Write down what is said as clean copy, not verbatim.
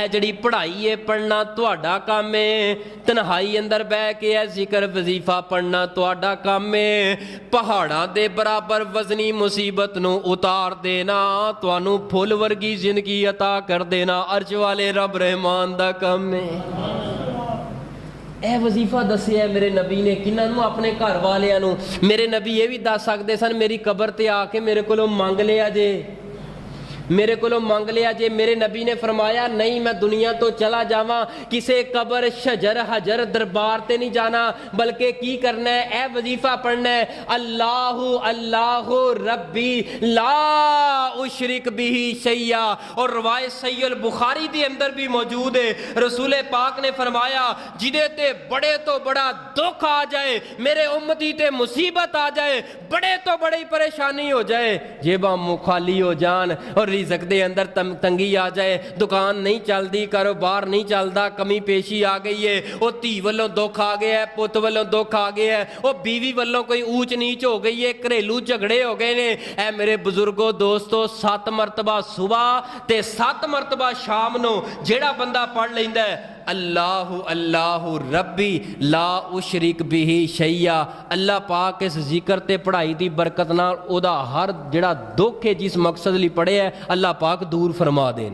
اے جڑی پڑھائی ہے پڑھنا تہاڈا کام ہے، تنہائی اندر بہ کے اے ذکر وظیفہ پڑھنا تہاڈا کام ہے، پہاڑاں دے برابر وزنی مصیبت نو اتار دینا تانوں پھل ورگی زندگی عطا کر دینا عرش والے رب رحمان دا کام ہے۔ اے وظیفہ دسیا ہے میرے نبی نے کنہاں نوں؟ اپنے گھر والیاں نوں۔ میرے نبی یہ بھی دس سکتے سن میری قبر تے آ کے میرے کولوں منگ لیا جے، میرے کو منگ لیا جے۔ میرے نبی نے فرمایا نہیں میں دنیا تو چلا جاواں، کسے قبر شجر حجر دربار تے نہیں جانا، بلکہ کی کرنا ہے؟ اے وظیفہ پڑھنا ہے، اللہ اللہ ربی لا اشرک بہ شیئا۔ اور روایت صحیح البخاری دی اندر بھی موجود ہے، رسول پاک نے فرمایا جدے تے بڑے تو بڑا دکھ آ جائے، میرے امتی تے مصیبت آ جائے، بڑے تو بڑی پریشانی ہو جائے، جیباں مخالی ہو جان اور رزق دے اندر تنگی آ جائے، دکان نہیں چلدی، کاروبار نہیں چلدا، کمی پیشی آ گئی ہے، وہ دھی والوں دکھ آ گیا ہے، پت والوں دکھ آ گیا ہے، وہ بیوی والوں کوئی اونچ نیچ ہو گئی ہے، گھریلو جھگڑے ہو گئے نے، اے میرے بزرگوں دوستو 7 مرتبہ صبح تے 7 مرتبہ شام نو جیڑا بندہ پڑھ لیندا ہے اللہ اللہ ربی لا اشرک بہ شیئا، اللہ پاک اس ذکر تے پڑھائی دی برکت نال او دا ہر جڑا دکھ ہے جس مقصد لی پڑھے ہے اللہ پاک دور فرما دے۔